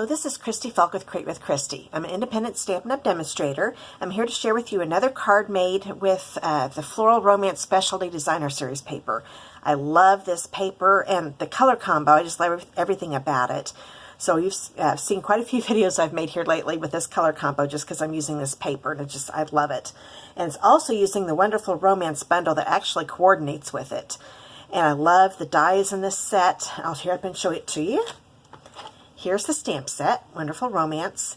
Hello, this is Christy Fulk with Create with Christy. I'm an independent Stampin' Up! Demonstrator. I'm here to share with you another card made with the Floral Romance Specialty Designer Series paper. I love this paper and the color combo. I just love everything about it. So you've seen quite a few videos I've made here lately with this color combo just because I'm using this paper and I love it. And it's also using the Wonderful Romance bundle that actually coordinates with it. And I love the dies in this set. I'll hurry up and show it to you. Here's the stamp set, Wonderful Romance.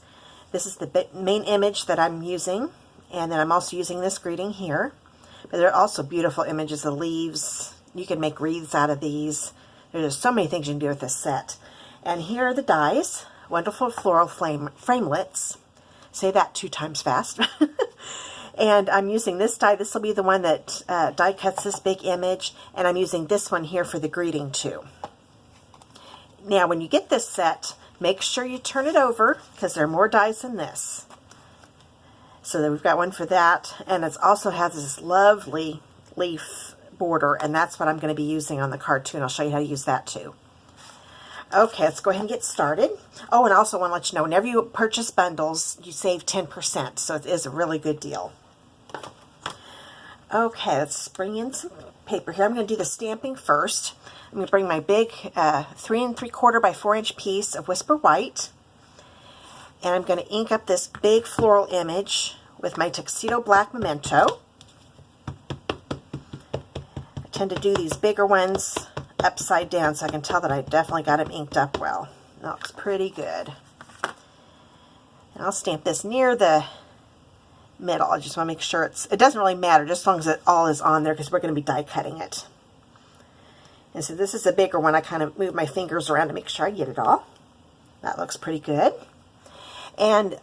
This is the main image that I'm using, and then I'm also using this greeting here. But there are also beautiful images of leaves. You can make wreaths out of these. There's so many things you can do with this set. And here are the dies, Wonderful Floral Framelits. Say that 2 times fast. And I'm using this die. This will be the one that die cuts this big image, and I'm using this one here for the greeting too. Now, when you get this set, make sure you turn it over because there are more dies than this. So then we've got one for that, and it also has this lovely leaf border, and that's what I'm going to be using on the card too, and I'll show you how to use that too. Okay, let's go ahead and get started. Oh, and I also want to let you know, whenever you purchase bundles, you save 10%, so it is a really good deal. Okay, let's bring in some paper here. I'm going to do the stamping first. I'm going to bring my big 3 3/4 by 4 inch piece of Whisper White, and I'm going to ink up this big floral image with my Tuxedo Black Memento. I tend to do these bigger ones upside down so I can tell that I definitely got them inked up well. That looks pretty good. And I'll stamp this near the middle. I just want to make sure it doesn't really matter just as long as it all is on there because we're going to be die cutting it. And so this is a bigger one. I kind of move my fingers around to make sure I get it all. That looks pretty good. And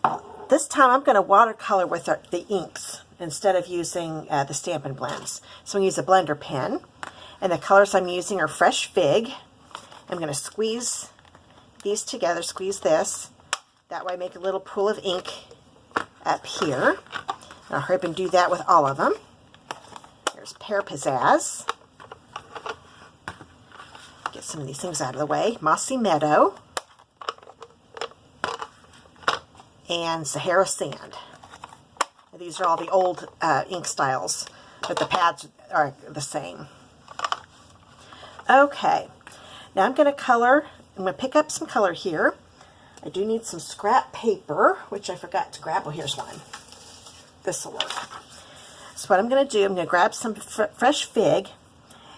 this time I'm going to watercolor with the inks instead of using the Stampin' Blends. So I'm going to use a blender pen. And the colors I'm using are Fresh Fig. I'm going to squeeze these together, squeeze this. That way I make a little pool of ink up here. And I'll hurry up and do that with all of them. There's Pear Pizzazz. Get some of these things out of the way. Mossy Meadow. And Sahara Sand. These are all the old ink styles, but the pads are the same. Okay, now I'm going to color. I'm going to pick up some color here. I do need some scrap paper, which I forgot to grab. Oh, here's one. This will work. So what I'm going to do, I'm going to grab some Fresh Fig,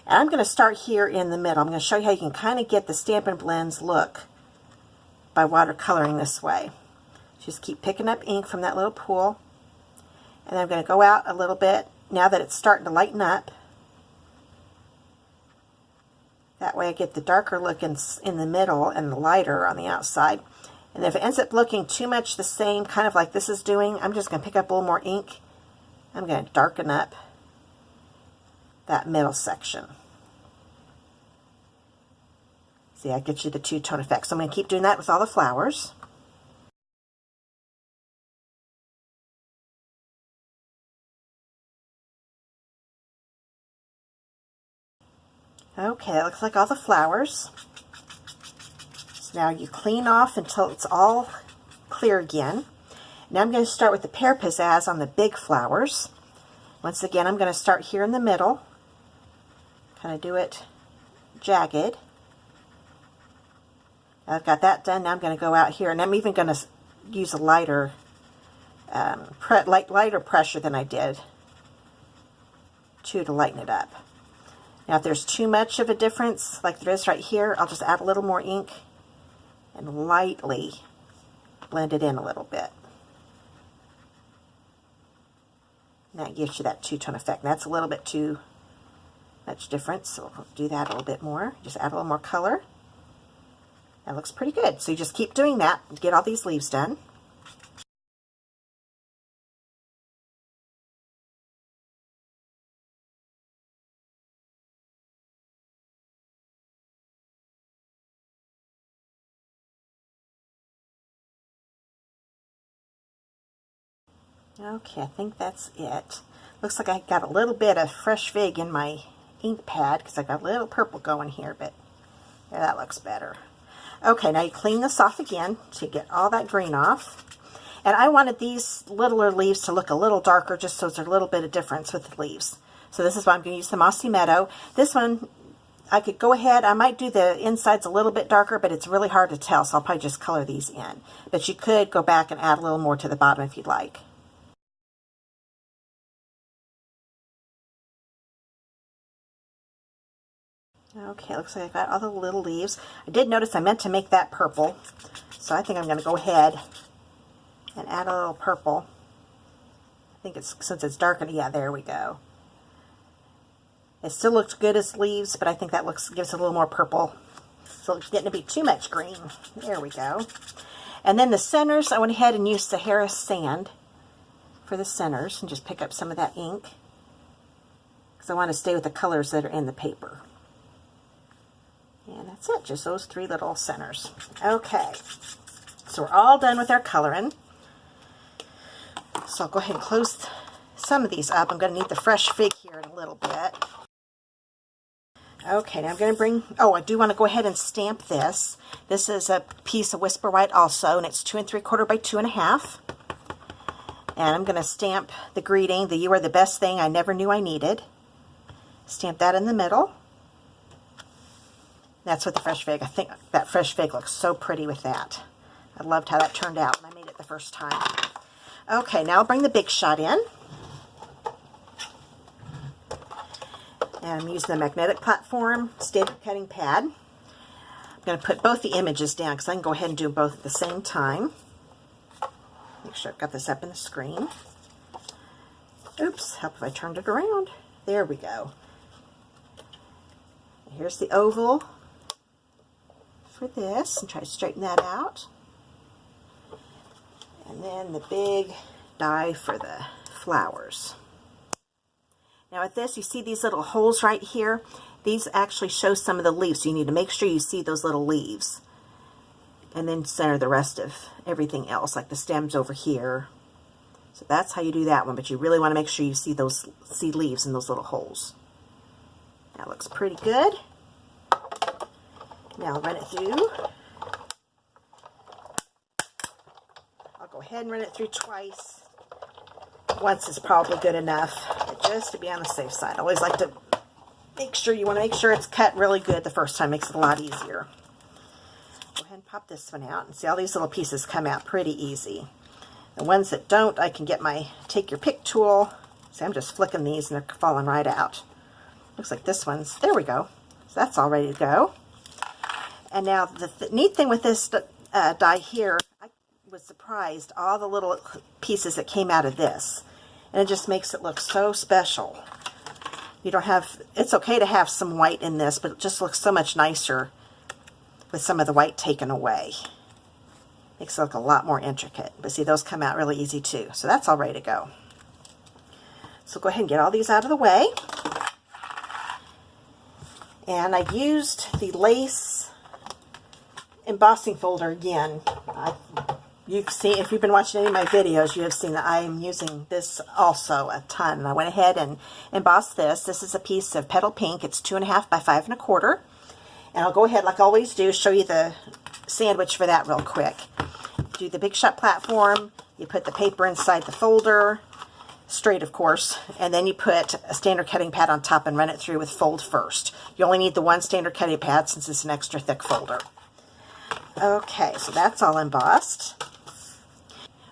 and I'm going to start here in the middle. I'm going to show you how you can kind of get the Stampin' Blends look by watercoloring this way. Just keep picking up ink from that little pool, and I'm going to go out a little bit now that it's starting to lighten up. That way I get the darker look in the middle and the lighter on the outside. And if it ends up looking too much the same, kind of like this is doing, I'm just going to pick up a little more ink. I'm going to darken up that middle section. See, that gets you the two-tone effect. So I'm going to keep doing that with all the flowers. Okay, it looks like all the flowers. So now you clean off until it's all clear again. Now I'm going to start with the Pear Pizzazz on the big flowers. Once again, I'm going to start here in the middle. Kind of do it jagged. I've got that done. Now I'm going to go out here, and I'm even going to use a lighter, lighter pressure than I did to lighten it up. Now if there's too much of a difference, like there is right here, I'll just add a little more ink and lightly blend it in a little bit. And that gives you that two-tone effect. And that's a little bit too much difference, so we'll do that a little bit more. Just add a little more color. That looks pretty good. So you just keep doing that to get all these leaves done. Okay, I think that's it. Looks like I got a little bit of Fresh Fig in my ink pad because I got a little purple going here, but yeah, that looks better. Okay, now you clean this off again to get all that green off. And I wanted these littler leaves to look a little darker just so there's a little bit of difference with the leaves. So this is why I'm going to use the Mossy Meadow. This one, I could go ahead, I might do the insides a little bit darker, but it's really hard to tell, so I'll probably just color these in. But you could go back and add a little more to the bottom if you'd like. Okay, looks like I got all the little leaves. I did notice I meant to make that purple, so I think I'm going to go ahead and add a little purple. I think it's, since it's darker, yeah, there we go. It still looks good as leaves, but I think that gives it a little more purple. So it's getting to be too much green. There we go. And then the centers, I went ahead and used Sahara sand for the centers and just pick up some of that ink because I want to stay with the colors that are in the paper. And that's it, just those 3 little centers. Okay, so we're all done with our coloring. So I'll go ahead and close some of these up. I'm going to need the fresh fig here in a little bit. Okay, now I'm going to bring, I do want to go ahead and stamp this. This is a piece of Whisper White also, and it's 2 3/4 by 2.5. And I'm going to stamp the greeting, the "You are the best thing I never knew I needed." Stamp that in the middle. That's with the fresh fig. I think that fresh fig looks so pretty with that. I loved how that turned out when I made it the first time. Okay, now I'll bring the Big Shot in. And I'm using the magnetic platform standard cutting pad. I'm going to put both the images down because I can go ahead and do both at the same time. Make sure I've got this up in the screen. Oops, help if I turned it around. There we go. Here's the oval for this, and try to straighten that out. And then the big die for the flowers. Now with this, you see these little holes right here? These actually show some of the leaves, so you need to make sure you see those little leaves. And then center the rest of everything else, like the stems over here. So that's how you do that one, but you really want to make sure you see leaves in those little holes. That looks pretty good. Now I'll run it through. I'll go ahead and run it through twice. Once is probably good enough, but just to be on the safe side. I always like to make sure, you want to make sure it's cut really good the first time. Makes it a lot easier. Go ahead and pop this one out and see all these little pieces come out pretty easy. The ones that don't, I can get my take your pick tool. See, I'm just flicking these and they're falling right out. Looks like this one's, there we go. So that's all ready to go. And now the neat thing with this die here, I was surprised all the little pieces that came out of this. And it just makes it look so special. You don't have, it's okay to have some white in this, but it just looks so much nicer with some of the white taken away. Makes it look a lot more intricate. But see, those come out really easy too. So that's all ready to go. So go ahead and get all these out of the way. And I used the lace embossing folder again. You've seen, if you've been watching any of my videos, you have seen that I am using this also a ton. And I went ahead and embossed this. This is a piece of Petal Pink. It's 2.5 by 5 1/4. And I'll go ahead, like I always do, show you the sandwich for that real quick. Do the Big Shot platform. You put the paper inside the folder, straight of course, and then you put a standard cutting pad on top and run it through with fold first. You only need the one standard cutting pad since it's an extra thick folder. Okay, so that's all embossed.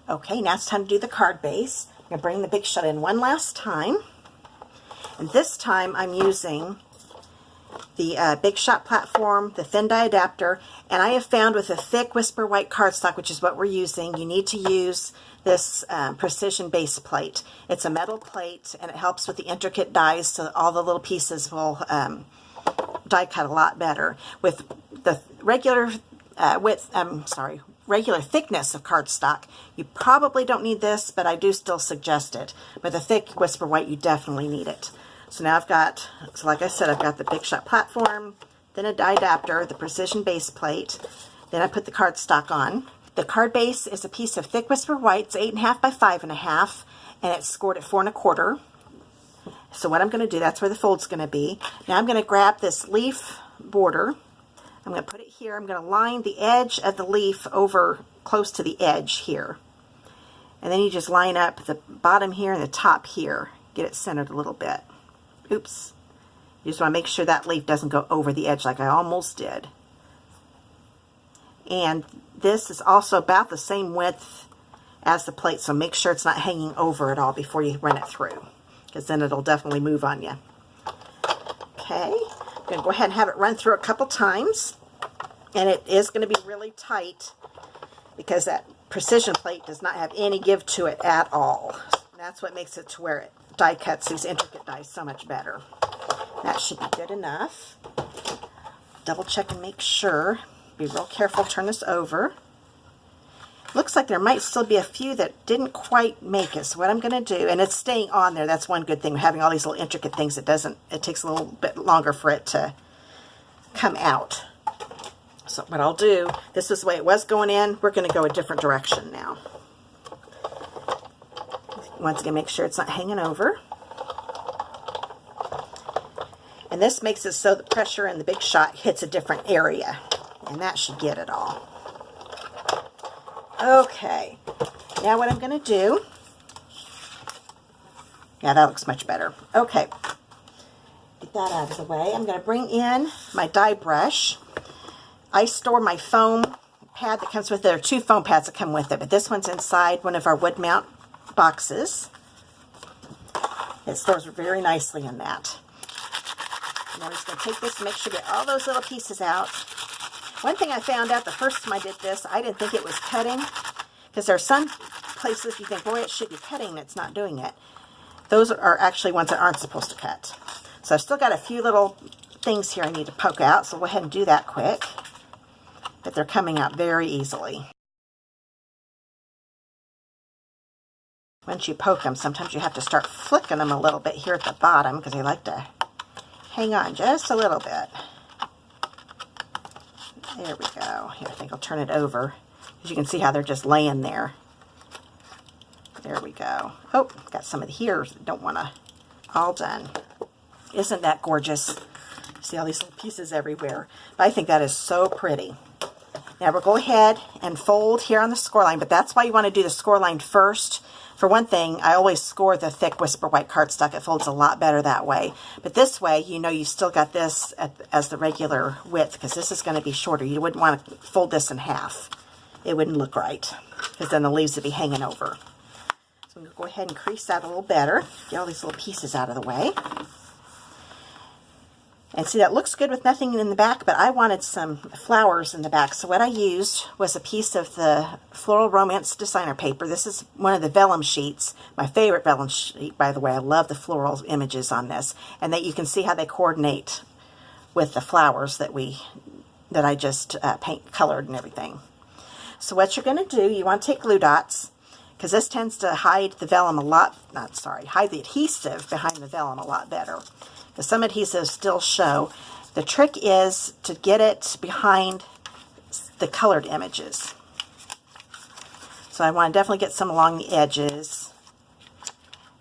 Okay, now it's time to do the card base. I'm going to bring the Big Shot in one last time. And this time I'm using the Big Shot platform, the thin die adapter, and I have found with a thick Whisper White cardstock, which is what we're using, you need to use this precision base plate. It's a metal plate, and it helps with the intricate dies, so all the little pieces will die cut a lot better. With the regular regular thickness of cardstock, you probably don't need this, but I do still suggest it. With a thick Whisper White, you definitely need it. So now I've got, so like I said, I've got the Big Shot platform, then a die adapter, the precision base plate, then I put the cardstock on. The card base is a piece of thick Whisper White. It's 8.5 by 5 1/2, and it's scored at 4 1/4. So what I'm going to do, that's where the fold's going to be. Now I'm going to grab this leaf border I'm going to put it here. I'm going to line the edge of the leaf over close to the edge here. And then you just line up the bottom here and the top here. Get it centered a little bit. Oops. You just want to make sure that leaf doesn't go over the edge like I almost did. And this is also about the same width as the plate, so make sure it's not hanging over at all before you run it through, because then it'll definitely move on you. Okay, I'm going to go ahead and have it run through a couple times, and it is going to be really tight because that precision plate does not have any give to it at all. And that's what makes it to where it die cuts these intricate dies so much better. That should be good enough. Double check and make sure. Be real careful, turn this over. Looks like there might still be a few that didn't quite make it. So what I'm going to do, and it's staying on there, that's one good thing, having all these little intricate things. It takes a little bit longer for it to come out. So what I'll do, this is the way it was going in, we're going to go a different direction now. Once again, make sure it's not hanging over. And this makes it so the pressure in the big shot hits a different area. And that should get it all. Okay, now what I'm going to do, yeah, that looks much better. Okay, get that out of the way. I'm going to bring in my die brush. I store my foam pad that comes with it. There are two foam pads that come with it, but this one's inside one of our wood mount boxes. It stores very nicely in that. And I'm just going to take this and make sure to get all those little pieces out. One thing I found out the first time I did this, I didn't think it was cutting, because there are some places you think, boy, it should be cutting, and it's not doing it. Those are actually ones that aren't supposed to cut. So I've still got a few little things here I need to poke out, so we'll go ahead and do that quick. But they're coming out very easily. Once you poke them, sometimes you have to start flicking them a little bit here at the bottom, because they like to hang on just a little bit. There we go. Here, I think I'll turn it over. As you can see how they're just laying there. There we go. Oh, got some of the here that don't want to. All done. Isn't that gorgeous? See all these little pieces everywhere. But I think that is so pretty. Now we'll go ahead and fold here on the score line, but that's why you want to do the score line first. For one thing, I always score the thick Whisper White cardstock. It folds a lot better that way. But this way, you know you still got this as the regular width, because this is going to be shorter. You wouldn't want to fold this in half. It wouldn't look right, because then the leaves would be hanging over. So I'm going to go ahead and crease that a little better. Get all these little pieces out of the way. And see, that looks good with nothing in the back, but I wanted some flowers in the back. So what I used was a piece of the Floral Romance designer paper. This is one of the vellum sheets. My favorite vellum sheet, by the way. I love the floral images on this. And that you can see how they coordinate with the flowers that I just colored and everything. So what you're going to do, you want to take glue dots, because this tends to hide the vellum hide the adhesive behind the vellum a lot better. Because some adhesives still show. The trick is to get it behind the colored images. So I want to definitely get some along the edges,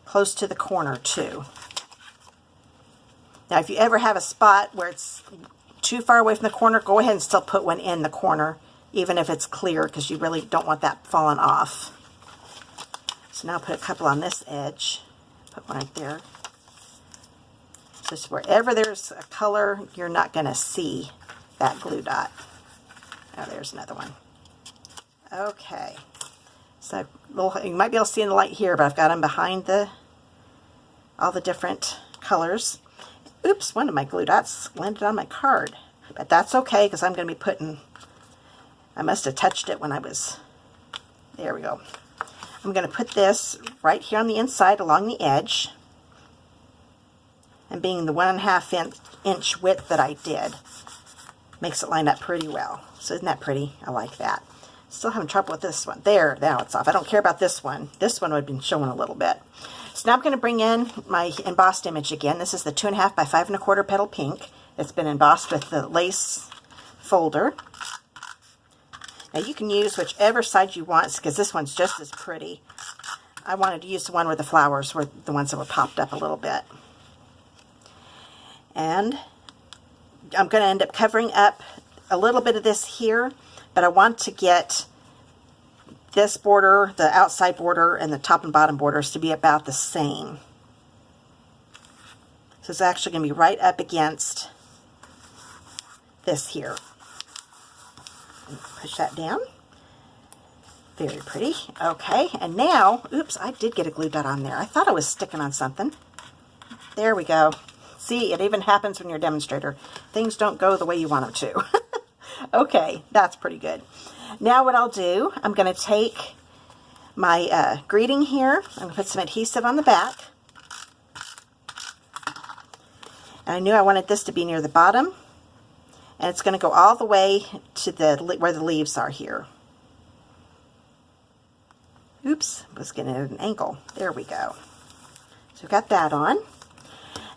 close to the corner too. Now if you ever have a spot where it's too far away from the corner, go ahead and still put one in the corner, even if it's clear, because you really don't want that falling off. So now I'll put a couple on this edge. Put one right there. Just wherever there's a color, you're not going to see that glue dot. Oh, there's another one. Okay. So you might be able to see in the light here, but I've got them behind all the different colors. Oops, one of my glue dots landed on my card. But that's okay, because I'm going to be putting, I must have touched it when I was, there we go. I'm going to put this right here on the inside along the edge. And being the 1.5 inch width that I did, makes it line up pretty well. So isn't that pretty? I like that. Still having trouble with this one. There, now it's off. I don't care about this one. This one would have been showing a little bit. So now I'm going to bring in my embossed image again. This is the 2.5 by 5.25 petal pink. It's been embossed with the lace folder. Now you can use whichever side you want, because this one's just as pretty. I wanted to use the one where the flowers were the ones that were popped up a little bit. And I'm going to end up covering up a little bit of this here, but I want to get this border, the outside border, and the top and bottom borders to be about the same. So it's actually going to be right up against this here. Push that down. Very pretty. Okay, and now, oops, I did get a glue dot on there. I thought I was sticking on something. There we go. See, it even happens when you're a demonstrator. Things don't go the way you want them to. Okay, that's pretty good. Now what I'll do, I'm going to take my greeting here. I'm going to put some adhesive on the back. And I knew I wanted this to be near the bottom. And it's going to go all the way to where the leaves are here. Oops, I was getting at an angle. There we go. So we've got that on.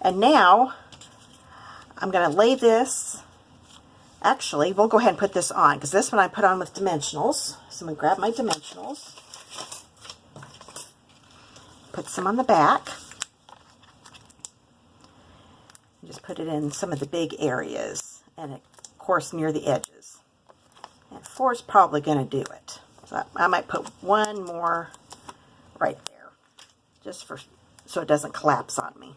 And now I'm going to lay this. Actually, we'll go ahead and put this on, because this one I put on with dimensionals. So I'm going to grab my dimensionals. Put some on the back. Just put it in some of the big areas. And of course near the edges. And 4 is probably going to do it. So I might put one more right there, just so it doesn't collapse on me.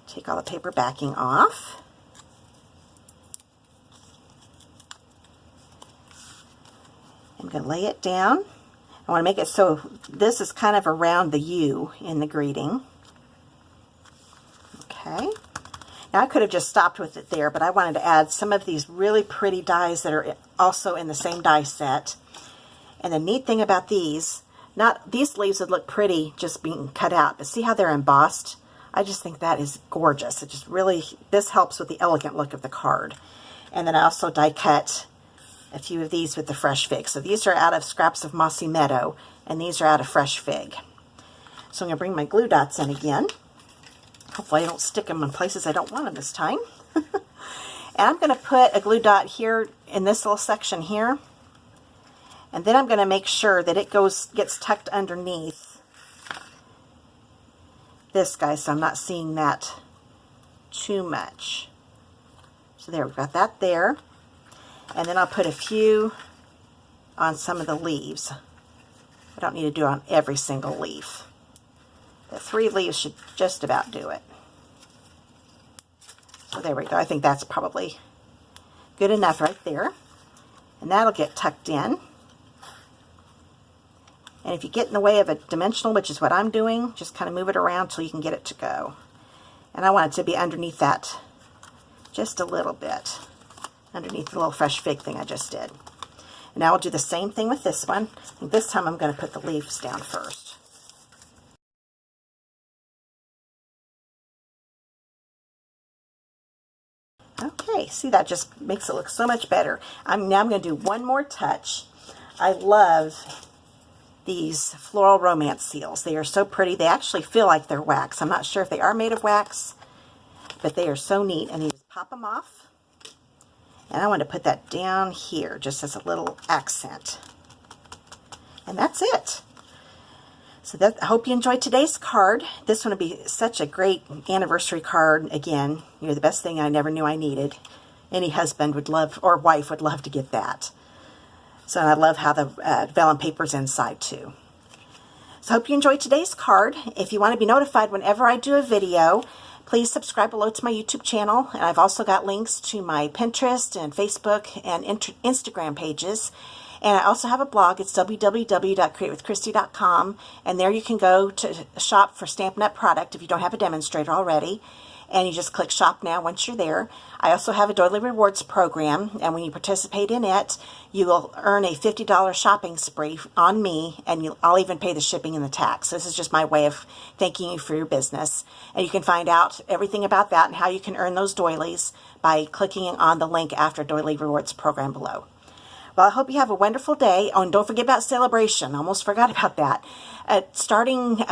Take all the paper backing off. I'm going to lay it down. I want to make it so this is kind of around the U in the greeting. Okay. Now I could have just stopped with it there, but I wanted to add some of these really pretty dies that are also in the same die set. And the neat thing about these leaves would look pretty just being cut out, but see how they're embossed? I just think that is gorgeous. It just really, this helps with the elegant look of the card. And then I also die cut a few of these with the fresh fig. So these are out of scraps of Mossy Meadow, and these are out of fresh fig. So I'm going to bring my glue dots in again. Hopefully I don't stick them in places I don't want them this time. And I'm going to put a glue dot here in this little section here. And then I'm going to make sure that it gets tucked underneath this guy, so I'm not seeing that too much. So there, we've got that there. And then I'll put a few on some of the leaves. I don't need to do it on every single leaf. The 3 leaves should just about do it. So there we go. I think that's probably good enough right there. And that'll get tucked in. And if you get in the way of a dimensional, which is what I'm doing, just kind of move it around till you can get it to go. And I want it to be underneath that just a little bit, underneath the little fresh fig thing I just did. And now I'll do the same thing with this one. And this time I'm going to put the leaves down first. Okay, see, that just makes it look so much better. Now I'm going to do one more touch. I love these floral romance seals. They are so pretty. They actually feel like they're wax. I'm not sure if they are made of wax, but they are so neat. And you just pop them off. And I want to put that down here just as a little accent. And that's it. So I hope you enjoyed today's card. This one would be such a great anniversary card. Again, you're the best thing I never knew I needed. Any husband would love, or wife would love to get that. So I love how the vellum paper's inside too. So I hope you enjoyed today's card. If you want to be notified whenever I do a video, please subscribe below to my YouTube channel. And I've also got links to my Pinterest and Facebook and Instagram pages. And I also have a blog. It's www.createwithchristy.com. And there you can go to shop for Stampin' Up! Product if you don't have a demonstrator already. And you just click Shop Now once you're there. I also have a Doily Rewards program. And when you participate in it, you will earn a $50 shopping spree on me. And I'll even pay the shipping and the tax. This is just my way of thanking you for your business. And you can find out everything about that and how you can earn those doilies by clicking on the link after Doily Rewards program below. Well, I hope you have a wonderful day. Oh, and don't forget about Celebration. Almost forgot about that. Starting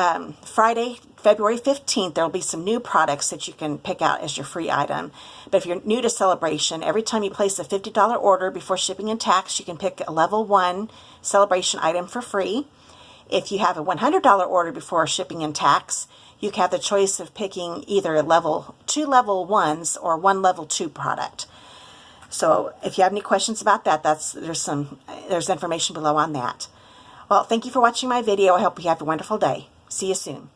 Friday, February 15th, there will be some new products that you can pick out as your free item. But if you're new to Celebration, every time you place a $50 order before shipping and tax, you can pick a level 1 Celebration item for free. If you have a $100 order before shipping and tax, you can have the choice of picking either 2 level 1s or 1 level 2 product. So if you have any questions about that, there's information below on that. Well, thank you for watching my video. I hope you have a wonderful day. See you soon.